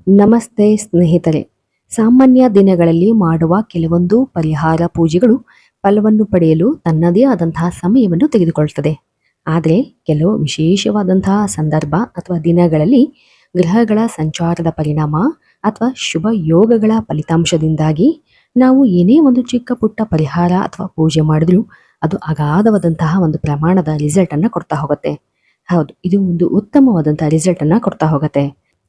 ನಮಸ್ತೆ ಸ್ನೇಹಿತರೆ. ಸಾಮಾನ್ಯ ದಿನಗಳಲ್ಲಿ ಮಾಡುವ ಕೆಲವೊಂದು ಪರಿಹಾರ ಪೂಜೆಗಳು ಫಲವನ್ನು ಪಡೆಯಲು ತನ್ನದೇ ಆದಂತಹ ಸಮಯವನ್ನು ತೆಗೆದುಕೊಳ್ಳುತ್ತದೆ. ಆದರೆ ಕೆಲವು ವಿಶೇಷವಾದಂತಹ ಸಂದರ್ಭ ಅಥವಾ ದಿನಗಳಲ್ಲಿ ಗ್ರಹಗಳ ಸಂಚಾರದ ಪರಿಣಾಮ ಅಥವಾ ಶುಭ ಯೋಗಗಳ ಫಲಿತಾಂಶದಿಂದಾಗಿ ನಾವು ಏನೇ ಒಂದು ಚಿಕ್ಕ ಪುಟ್ಟ ಪರಿಹಾರ ಅಥವಾ ಪೂಜೆ ಮಾಡಿದ್ರೂ ಅದು ಅಗಾಧವಾದಂತಹ ಒಂದು ಪ್ರಮಾಣದ ರಿಸಲ್ಟ್ ಅನ್ನ ಕೊಡ್ತಾ ಹೋಗುತ್ತೆ. ಹೌದು, ಇದು ಒಂದು ಉತ್ತಮವಾದಂತಹ ರಿಸಲ್ಟ್ ಅನ್ನ ಕೊಡ್ತಾ ಹೋಗುತ್ತೆ.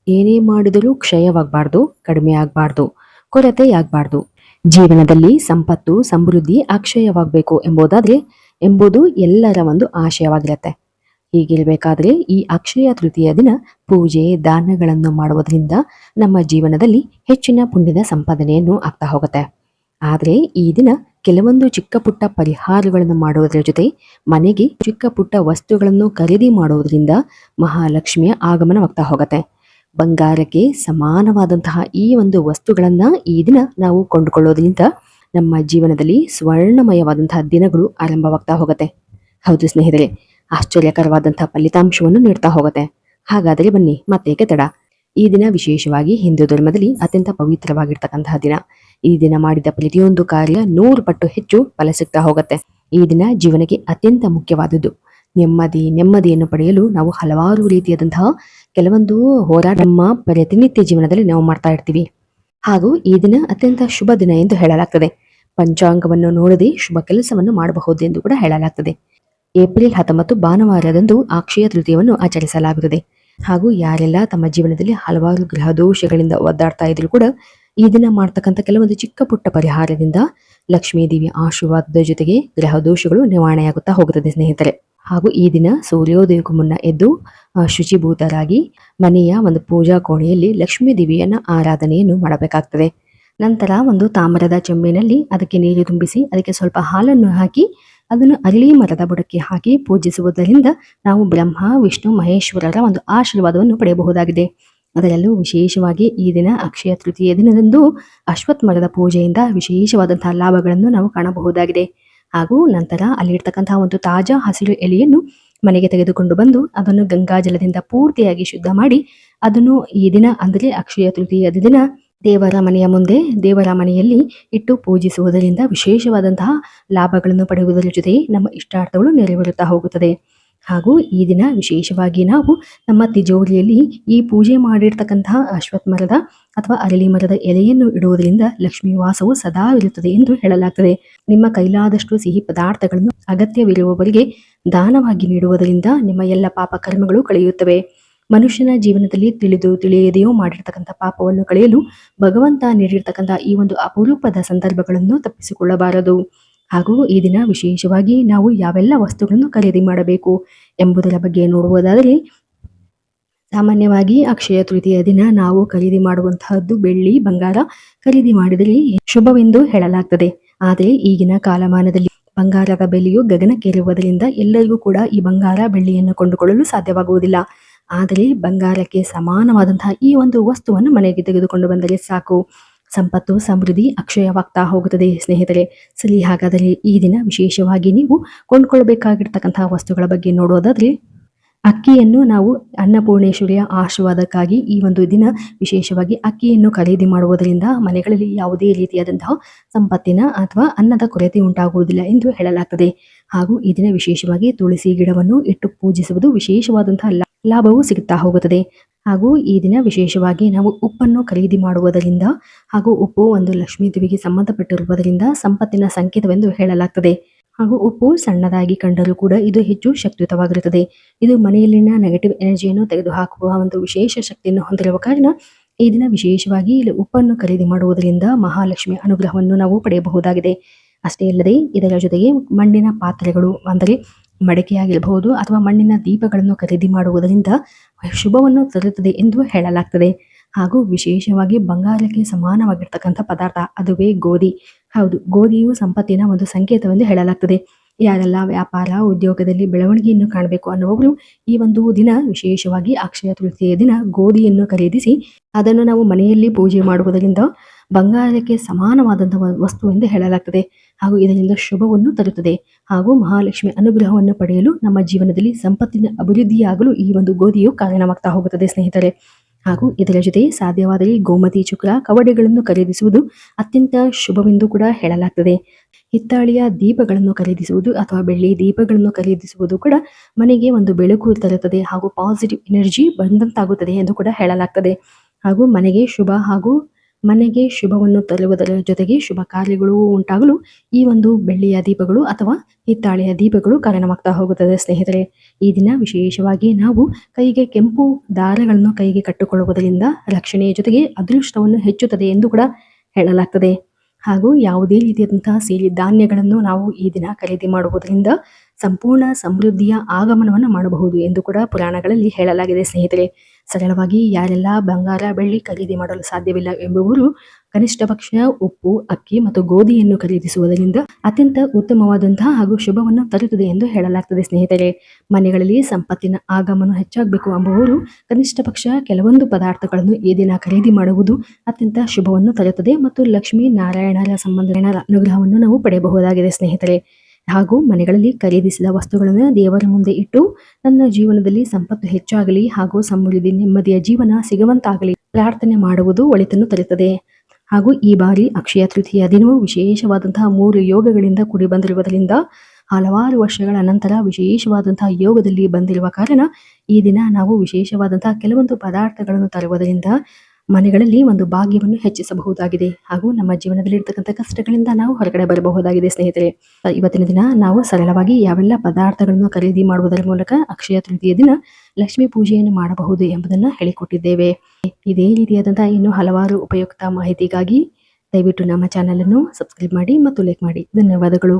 ಏನೇ ಮಾಡಿದರೂ ಕ್ಷಯವಾಗಬಾರ್ದು, ಕಡಿಮೆ ಆಗಬಾರ್ದು, ಕೊರತೆಯಾಗಬಾರ್ದು. ಜೀವನದಲ್ಲಿ ಸಂಪತ್ತು ಸಮೃದ್ಧಿ ಅಕ್ಷಯವಾಗಬೇಕು ಎಂಬುದು ಎಲ್ಲರ ಒಂದು ಆಶಯವಾಗಿರುತ್ತೆ. ಹೀಗಿರಬೇಕಾದ್ರೆ ಈ ಅಕ್ಷಯ ತೃತೀಯ ದಿನ ಪೂಜೆ ದಾನಗಳನ್ನು ಮಾಡುವುದರಿಂದ ನಮ್ಮ ಜೀವನದಲ್ಲಿ ಹೆಚ್ಚಿನ ಪುಣ್ಯದ ಸಂಪಾದನೆಯನ್ನು ಆಗ್ತಾ ಹೋಗುತ್ತೆ. ಆದರೆ ಈ ದಿನ ಕೆಲವೊಂದು ಚಿಕ್ಕ ಪುಟ್ಟ ಪರಿಹಾರಗಳನ್ನು ಮಾಡುವುದರ ಜೊತೆ ಮನೆಗೆ ಚಿಕ್ಕ ಪುಟ್ಟ ವಸ್ತುಗಳನ್ನು ಖರೀದಿ ಮಾಡುವುದರಿಂದ ಮಹಾಲಕ್ಷ್ಮಿಯ ಆಗಮನವಾಗ್ತಾ ಹೋಗುತ್ತೆ. ಬಂಗಾರಕ್ಕೆ ಸಮಾನವಾದಂತಹ ಈ ಒಂದು ವಸ್ತುಗಳನ್ನ ಈ ದಿನ ನಾವು ಕೊಂಡುಕೊಳ್ಳೋದ್ರಿಂದ ನಮ್ಮ ಜೀವನದಲ್ಲಿ ಸ್ವರ್ಣಮಯವಾದಂತಹ ದಿನಗಳು ಆರಂಭವಾಗ್ತಾ ಹೋಗುತ್ತೆ. ಹೌದು ಸ್ನೇಹಿತರೆ, ಆಶ್ಚರ್ಯಕರವಾದಂತಹ ಫಲಿತಾಂಶವನ್ನು ನೀಡ್ತಾ ಹೋಗುತ್ತೆ. ಹಾಗಾದರೆ ಬನ್ನಿ, ಮತ್ತೇಕೆ ತಡ. ಈ ದಿನ ವಿಶೇಷವಾಗಿ ಹಿಂದೂ ಧರ್ಮದಲ್ಲಿ ಅತ್ಯಂತ ಪವಿತ್ರವಾಗಿರ್ತಕ್ಕಂತಹ ದಿನ. ಈ ದಿನ ಮಾಡಿದ ಪ್ರತಿಯೊಂದು ಕಾರ್ಯ 100 ಪಟ್ಟು ಹೆಚ್ಚು ಫಲ ಸಿಗ್ತಾ ಹೋಗುತ್ತೆ. ಈ ದಿನ ಜೀವನಕ್ಕೆ ಅತ್ಯಂತ ಮುಖ್ಯವಾದದ್ದು. ನೆಮ್ಮದಿಯನ್ನು ಪಡೆಯಲು ನಾವು ಹಲವಾರು ರೀತಿಯಾದಂತಹ ಕೆಲವೊಂದು ಹೋರಾಟ ನಮ್ಮ ಪ್ರತಿನಿತ್ಯ ಜೀವನದಲ್ಲಿ ನಾವು ಮಾಡ್ತಾ ಇರ್ತೀವಿ. ಹಾಗೂ ಈ ದಿನ ಅತ್ಯಂತ ಶುಭ ದಿನ ಎಂದು ಹೇಳಲಾಗ್ತದೆ. ಪಂಚಾಂಗವನ್ನು ನೋಡದೆ ಶುಭ ಕೆಲಸವನ್ನು ಮಾಡಬಹುದು ಎಂದು ಕೂಡ ಹೇಳಲಾಗ್ತದೆ. ಏಪ್ರಿಲ್ 19 ಭಾನುವಾರದಂದು ಅಕ್ಷಯ ತೃತೀಯವನ್ನು ಆಚರಿಸಲಾಗುತ್ತದೆ. ಹಾಗೂ ಯಾರೆಲ್ಲ ತಮ್ಮ ಜೀವನದಲ್ಲಿ ಹಲವಾರು ಗ್ರಹ ದೋಷಗಳಿಂದ ಒದ್ದಾಡ್ತಾ ಇದ್ರು ಕೂಡ ಈ ದಿನ ಮಾಡ್ತಕ್ಕಂಥ ಕೆಲವೊಂದು ಚಿಕ್ಕ ಪುಟ್ಟ ಪರಿಹಾರದಿಂದ ಲಕ್ಷ್ಮೀ ದೇವಿಯ ಆಶೀರ್ವಾದದ ಜೊತೆಗೆ ಗ್ರಹ ದೋಷಗಳು ನಿವಾರಣೆಯಾಗುತ್ತಾ ಹೋಗುತ್ತದೆ ಸ್ನೇಹಿತರೆ. ಹಾಗೂ ಈ ದಿನ ಸೂರ್ಯೋದಯಕ್ಕೂ ಮುನ್ನ ಎದ್ದು ಶುಚಿಭೂತರಾಗಿ ಮನೆಯ ಒಂದು ಪೂಜಾ ಕೋಣೆಯಲ್ಲಿ ಲಕ್ಷ್ಮೀ ದೇವಿಯನ್ನ ಆರಾಧನೆಯನ್ನು ಮಾಡಬೇಕಾಗ್ತದೆ. ನಂತರ ಒಂದು ತಾಮ್ರದ ಚೆಂಬಿನಲ್ಲಿ ಅದಕ್ಕೆ ನೀರು ತುಂಬಿಸಿ ಅದಕ್ಕೆ ಸ್ವಲ್ಪ ಹಾಲನ್ನು ಹಾಕಿ ಅದನ್ನು ಅರಳಿ ಮರದ ಬುಡಕ್ಕೆ ಹಾಕಿ ಪೂಜಿಸುವುದರಿಂದ ನಾವು ಬ್ರಹ್ಮ ವಿಷ್ಣು ಮಹೇಶ್ವರರ ಒಂದು ಆಶೀರ್ವಾದವನ್ನು ಪಡೆಯಬಹುದಾಗಿದೆ. ಅದರಲ್ಲೂ ವಿಶೇಷವಾಗಿ ಈ ದಿನ ಅಕ್ಷಯ ತೃತೀಯ ದಿನದಂದು ಅಶ್ವತ್ಥ ಮರದ ಪೂಜೆಯಿಂದ ವಿಶೇಷವಾದಂತಹ ಲಾಭಗಳನ್ನು ನಾವು ಕಾಣಬಹುದಾಗಿದೆ. ಹಾಗೂ ನಂತರ ಅಲ್ಲಿರ್ತಕ್ಕಂತಹ ಒಂದು ತಾಜಾ ಹಸಿರು ಎಲೆಯನ್ನು ಮನೆಗೆ ತೆಗೆದುಕೊಂಡು ಬಂದು ಅದನ್ನು ಗಂಗಾಜಲದಿಂದ ಪೂರ್ತಿಯಾಗಿ ಶುದ್ಧ ಮಾಡಿ ಅದನ್ನು ಈ ದಿನ ಅಂದರೆ ಅಕ್ಷಯ ತೃತೀಯದ ದಿನ ದೇವರ ಮನೆಯ ಮುಂದೆ ದೇವರ ಮನೆಯಲ್ಲಿ ಇಟ್ಟು ಪೂಜಿಸುವುದರಿಂದ ವಿಶೇಷವಾದಂತಹ ಲಾಭಗಳನ್ನು ಪಡೆಯುವುದರ ಜೊತೆ ನಮ್ಮ ಇಷ್ಟಾರ್ಥಗಳು ನೆರವೇರುತ್ತಾ ಹೋಗುತ್ತದೆ. ಹಾಗೂ ಈ ದಿನ ವಿಶೇಷವಾಗಿ ನಾವು ನಮ್ಮ ತಿಜೋರಿಯಲ್ಲಿ ಈ ಪೂಜೆ ಮಾಡಿರ್ತಕ್ಕಂತಹ ಅಶ್ವತ್ಥ ಮರದ ಅಥವಾ ಅರಳಿ ಮರದ ಎಲೆಯನ್ನು ಇಡುವುದರಿಂದ ಲಕ್ಷ್ಮೀ ವಾಸವು ಸದಾ ಇರುತ್ತದೆ ಎಂದು ಹೇಳಲಾಗ್ತದೆ. ನಿಮ್ಮ ಕೈಲಾದಷ್ಟು ಸಿಹಿ ಪದಾರ್ಥಗಳನ್ನು ಅಗತ್ಯವಿರುವವರಿಗೆ ದಾನವಾಗಿ ನೀಡುವುದರಿಂದ ನಿಮ್ಮ ಎಲ್ಲ ಪಾಪ ಕರ್ಮಗಳು ಕಳೆಯುತ್ತವೆ. ಮನುಷ್ಯನ ಜೀವನದಲ್ಲಿ ತಿಳಿಯದೆಯೋ ಮಾಡಿರ್ತಕ್ಕಂಥ ಪಾಪವನ್ನು ಕಳೆಯಲು ಭಗವಂತ ನೀಡಿರ್ತಕ್ಕಂಥ ಈ ಒಂದು ಅಪರೂಪದ ಸಂದರ್ಭಗಳನ್ನು ತಪ್ಪಿಸಿಕೊಳ್ಳಬಾರದು. ಹಾಗೂ ಈ ದಿನ ವಿಶೇಷವಾಗಿ ನಾವು ಯಾವೆಲ್ಲ ವಸ್ತುಗಳನ್ನು ಖರೀದಿ ಮಾಡಬೇಕು ಎಂಬುದರ ಬಗ್ಗೆ ನೋಡುವುದಾದರೆ, ಸಾಮಾನ್ಯವಾಗಿ ಅಕ್ಷಯ ತೃತೀಯ ದಿನ ನಾವು ಖರೀದಿ ಮಾಡುವಂತಹದ್ದು ಬೆಳ್ಳಿ ಬಂಗಾರ ಖರೀದಿ ಮಾಡಿದರೆ ಶುಭವೆಂದು ಹೇಳಲಾಗ್ತದೆ. ಆದರೆ ಈಗಿನ ಕಾಲಮಾನದಲ್ಲಿ ಬಂಗಾರದ ಬೆಲೆಯು ಗಗನಕ್ಕೇರುವುದರಿಂದ ಎಲ್ಲರಿಗೂ ಕೂಡ ಈ ಬಂಗಾರ ಬೆಳ್ಳಿಯನ್ನು ಕೊಂಡುಕೊಳ್ಳಲು ಸಾಧ್ಯವಾಗುವುದಿಲ್ಲ. ಆದರೆ ಬಂಗಾರಕ್ಕೆ ಸಮಾನವಾದಂತಹ ಈ ಒಂದು ವಸ್ತುವನ್ನು ಮನೆಗೆ ತೆಗೆದುಕೊಂಡು ಬಂದರೆ ಸಾಕು, ಸಂಪತ್ತು ಸಮೃದ್ಧಿ ಅಕ್ಷಯವಾಗ್ತಾ ಹೋಗುತ್ತದೆ ಸ್ನೇಹಿತರೆ. ಸರಿ, ಹಾಗಾದರೆ ಈ ದಿನ ವಿಶೇಷವಾಗಿ ನೀವು ಕೊಂಡ್ಕೊಳ್ಬೇಕಾಗಿರ್ತಕ್ಕಂತಹ ವಸ್ತುಗಳ ಬಗ್ಗೆ ನೋಡೋದಾದ್ರೆ, ಅಕ್ಕಿಯನ್ನು ನಾವು ಅನ್ನಪೂರ್ಣೇಶ್ವರಿಯ ಆಶೀರ್ವಾದಕ್ಕಾಗಿ ಈ ಒಂದು ದಿನ ವಿಶೇಷವಾಗಿ ಅಕ್ಕಿಯನ್ನು ಖರೀದಿ ಮಾಡುವುದರಿಂದ ಮನೆಗಳಲ್ಲಿ ಯಾವುದೇ ರೀತಿಯಾದಂತಹ ಸಂಪತ್ತಿನ ಅಥವಾ ಅನ್ನದ ಕೊರತೆ ಉಂಟಾಗುವುದಿಲ್ಲ ಎಂದು ಹೇಳಲಾಗ್ತದೆ. ಹಾಗೂ ಈ ದಿನ ವಿಶೇಷವಾಗಿ ತುಳಸಿ ಗಿಡವನ್ನು ಇಟ್ಟು ಪೂಜಿಸುವುದು ವಿಶೇಷವಾದಂತಹ ಲಾಭವು ಸಿಗುತ್ತಾ ಹೋಗುತ್ತದೆ. ಹಾಗೂ ಈ ದಿನ ವಿಶೇಷವಾಗಿ ನಾವು ಉಪ್ಪನ್ನು ಖರೀದಿ ಮಾಡುವುದರಿಂದ ಹಾಗೂ ಉಪ್ಪು ಒಂದು ಲಕ್ಷ್ಮೀ ದೇವಿಗೆ ಸಂಬಂಧಪಟ್ಟಿರುವುದರಿಂದ ಸಂಪತ್ತಿನ ಸಂಕೇತವೆಂದು ಹೇಳಲಾಗ್ತದೆ. ಹಾಗೂ ಉಪ್ಪು ಸಣ್ಣದಾಗಿ ಕಂಡರೂ ಕೂಡ ಇದು ಹೆಚ್ಚು ಶಕ್ತಿಯುತವಾಗಿರುತ್ತದೆ. ಇದು ಮನೆಯಲ್ಲಿನ ನೆಗೆಟಿವ್ ಎನರ್ಜಿಯನ್ನು ತೆಗೆದುಹಾಕುವ ಒಂದು ವಿಶೇಷ ಶಕ್ತಿಯನ್ನು ಹೊಂದಿರುವ ಕಾರಣ ಈ ದಿನ ವಿಶೇಷವಾಗಿ ಇಲ್ಲಿ ಉಪ್ಪನ್ನು ಖರೀದಿ ಮಾಡುವುದರಿಂದ ಮಹಾಲಕ್ಷ್ಮಿಯ ಅನುಗ್ರಹವನ್ನು ನಾವು ಪಡೆಯಬಹುದಾಗಿದೆ. ಅಷ್ಟೇ ಅಲ್ಲದೆ ಇದರ ಜೊತೆಗೆ ಮಣ್ಣಿನ ಪಾತ್ರೆಗಳು ಅಂದರೆ ಮಡಿಕೆಯಾಗಿರಬಹುದು ಅಥವಾ ಮಣ್ಣಿನ ದೀಪಗಳನ್ನು ಖರೀದಿ ಮಾಡುವುದರಿಂದ ಶುಭವನ್ನು ತರುತ್ತದೆ ಎಂದು ಹೇಳಲಾಗ್ತದೆ. ಹಾಗೂ ವಿಶೇಷವಾಗಿ ಬಂಗಾರಕ್ಕೆ ಸಮಾನವಾಗಿರ್ತಕ್ಕಂಥ ಪದಾರ್ಥ ಅದುವೇ ಗೋಧಿ. ಹೌದು, ಗೋಧಿಯು ಸಂಪತ್ತಿನ ಒಂದು ಸಂಕೇತವೆಂದು ಹೇಳಲಾಗ್ತದೆ. ಯಾರೆಲ್ಲ ವ್ಯಾಪಾರ ಉದ್ಯೋಗದಲ್ಲಿ ಬೆಳವಣಿಗೆಯನ್ನು ಕಾಣಬೇಕು ಅನ್ನುವವರು ಈ ಒಂದು ದಿನ ವಿಶೇಷವಾಗಿ ಅಕ್ಷಯ ತೃತೀಯ ದಿನ ಗೋಧಿಯನ್ನು ಖರೀದಿಸಿ ಅದನ್ನು ನಾವು ಮನೆಯಲ್ಲಿ ಪೂಜೆ ಮಾಡುವುದರಿಂದ ಬಂಗಾರಕ್ಕೆ ಸಮಾನವಾದಂತಹ ವಸ್ತು ಎಂದು ಹೇಳಲಾಗ್ತದೆ. ಹಾಗೂ ಇದರಿಂದ ಶುಭವನ್ನು ತರುತ್ತದೆ. ಹಾಗೂ ಮಹಾಲಕ್ಷ್ಮಿ ಅನುಗ್ರಹವನ್ನು ಪಡೆಯಲು ನಮ್ಮ ಜೀವನದಲ್ಲಿ ಸಂಪತ್ತಿನ ಅಭಿವೃದ್ಧಿಯಾಗಲು ಈ ಒಂದು ಗೋಧಿಯು ಕಾರಣವಾಗ್ತಾ ಹೋಗುತ್ತದೆ ಸ್ನೇಹಿತರೆ. ಹಾಗೂ ಇದರ ಜೊತೆ ಸಾಧ್ಯವಾದರೆ ಗೋಮತಿ ಚಕ್ರ ಕವಡೆಗಳನ್ನು ಖರೀದಿಸುವುದು ಅತ್ಯಂತ ಶುಭವೆಂದು ಕೂಡ ಹೇಳಲಾಗ್ತದೆ. ಹಿತ್ತಾಳೆಯ ದೀಪಗಳನ್ನು ಖರೀದಿಸುವುದು ಅಥವಾ ಬೆಳ್ಳಿ ದೀಪಗಳನ್ನು ಖರೀದಿಸುವುದು ಕೂಡ ಮನೆಗೆ ಒಂದು ಬೆಳಕು ತರುತ್ತದೆ ಹಾಗೂ ಪಾಸಿಟಿವ್ ಎನರ್ಜಿ ಬಂದಂತಾಗುತ್ತದೆ ಎಂದು ಕೂಡ ಹೇಳಲಾಗ್ತದೆ. ಹಾಗೂ ಮನೆಗೆ ಶುಭವನ್ನು ತರುವುದರ ಜೊತೆಗೆ ಶುಭ ಕಾರ್ಯಗಳು ಉಂಟಾಗಲು ಈ ಒಂದು ಬೆಳ್ಳಿಯ ದೀಪಗಳು ಅಥವಾ ಹಿತ್ತಾಳೆಯ ದೀಪಗಳು ಕಾರಣವಾಗ್ತಾ ಹೋಗುತ್ತದೆ ಸ್ನೇಹಿತರೆ. ಈ ದಿನ ವಿಶೇಷವಾಗಿ ನಾವು ಕೈಗೆ ಕೆಂಪು ದಾರಗಳನ್ನು ಕೈಗೆ ಕಟ್ಟಿಕೊಳ್ಳುವುದರಿಂದ ರಕ್ಷಣೆಯ ಜೊತೆಗೆ ಅದೃಷ್ಟವನ್ನು ಹೆಚ್ಚುತ್ತದೆ ಎಂದು ಕೂಡ ಹೇಳಲಾಗ್ತದೆ. ಹಾಗೂ ಯಾವುದೇ ರೀತಿಯಾದಂತಹ ಸಿರಿ ಧಾನ್ಯಗಳನ್ನು ನಾವು ಈ ದಿನ ಖರೀದಿ ಮಾಡುವುದರಿಂದ ಸಂಪೂರ್ಣ ಸಮೃದ್ಧಿಯ ಆಗಮನವನ್ನು ಮಾಡಬಹುದು ಎಂದು ಕೂಡ ಪುರಾಣಗಳಲ್ಲಿ ಹೇಳಲಾಗಿದೆ ಸ್ನೇಹಿತರೆ. ಸರಳವಾಗಿ ಯಾರೆಲ್ಲ ಬಂಗಾರ ಬೆಳ್ಳಿ ಖರೀದಿ ಮಾಡಲು ಸಾಧ್ಯವಿಲ್ಲ ಎಂಬುವರು ಕನಿಷ್ಠ ಪಕ್ಷ ಉಪ್ಪು, ಅಕ್ಕಿ ಮತ್ತು ಗೋಧಿಯನ್ನು ಖರೀದಿಸುವುದರಿಂದ ಅತ್ಯಂತ ಉತ್ತಮವಾದಂತಹ ಹಾಗೂ ಶುಭವನ್ನು ತರುತ್ತದೆ ಎಂದು ಹೇಳಲಾಗ್ತದೆ ಸ್ನೇಹಿತರೆ. ಮನೆಗಳಲ್ಲಿ ಸಂಪತ್ತಿನ ಆಗಮನ ಹೆಚ್ಚಾಗಬೇಕು ಎಂಬುವರು ಕನಿಷ್ಠ ಪಕ್ಷ ಕೆಲವೊಂದು ಪದಾರ್ಥಗಳನ್ನು ಈ ದಿನ ಖರೀದಿ ಮಾಡುವುದು ಅತ್ಯಂತ ಶುಭವನ್ನು ತರುತ್ತದೆ ಮತ್ತು ಲಕ್ಷ್ಮೀ ನಾರಾಯಣರ ಸಂಬಂಧದ ಅನುಗ್ರಹವನ್ನು ನಾವು ಪಡೆಯಬಹುದಾಗಿದೆ ಸ್ನೇಹಿತರೆ. ಹಾಗೂ ಮನೆಗಳಲ್ಲಿ ಖರೀದಿಸಿದ ವಸ್ತುಗಳನ್ನು ದೇವರ ಮುಂದೆ ಇಟ್ಟು ನನ್ನ ಜೀವನದಲ್ಲಿ ಸಂಪತ್ತು ಹೆಚ್ಚಾಗಲಿ ಹಾಗೂ ಸಮೃದ್ಧಿ ನೆಮ್ಮದಿಯ ಜೀವನ ಸಿಗುವಂತಾಗಲಿ ಪ್ರಾರ್ಥನೆ ಮಾಡುವುದು ಒಳಿತನ್ನು ತರುತ್ತದೆ. ಹಾಗೂ ಈ ಬಾರಿ ಅಕ್ಷಯ ತೃತೀಯ ದಿನವು ವಿಶೇಷವಾದಂತಹ 3 ಯೋಗಗಳಿಂದ ಕೂಡಿ ಬಂದಿರುವುದರಿಂದ ಹಲವಾರು ವರ್ಷಗಳ ನಂತರ ವಿಶೇಷವಾದಂತಹ ಯೋಗದಲ್ಲಿ ಬಂದಿರುವ ಕಾರಣ ಈ ದಿನ ನಾವು ವಿಶೇಷವಾದಂತಹ ಕೆಲವೊಂದು ಪದಾರ್ಥಗಳನ್ನು ತರುವುದರಿಂದ ಮನೆಗಳಲ್ಲಿ ಒಂದು ಭಾಗ್ಯವನ್ನು ಹೆಚ್ಚಿಸಬಹುದಾಗಿದೆ ಹಾಗೂ ನಮ್ಮ ಜೀವನದಲ್ಲಿ ಇರ್ತಕ್ಕಂಥ ಕಷ್ಟಗಳಿಂದ ನಾವು ಹೊರಗಡೆ ಬರಬಹುದಾಗಿದೆ ಸ್ನೇಹಿತರೆ. ಇವತ್ತಿನ ದಿನ ನಾವು ಸರಳವಾಗಿ ಯಾವೆಲ್ಲ ಪದಾರ್ಥಗಳನ್ನು ಖರೀದಿ ಮಾಡುವುದರ ಮೂಲಕ ಅಕ್ಷಯ ತೃತೀಯ ದಿನ ಲಕ್ಷ್ಮೀ ಪೂಜೆಯನ್ನು ಮಾಡಬಹುದು ಎಂಬುದನ್ನು ಹೇಳಿಕೊಟ್ಟಿದ್ದೇವೆ. ಇದೇ ರೀತಿಯಾದಂತಹ ಇನ್ನೂ ಹಲವಾರು ಉಪಯುಕ್ತ ಮಾಹಿತಿಗಾಗಿ ದಯವಿಟ್ಟು ನಮ್ಮ ಚಾನಲ್ ಅನ್ನು ಸಬ್ಸ್ಕ್ರೈಬ್ ಮಾಡಿ ಮತ್ತು ಲೈಕ್ ಮಾಡಿ. ಧನ್ಯವಾದಗಳು.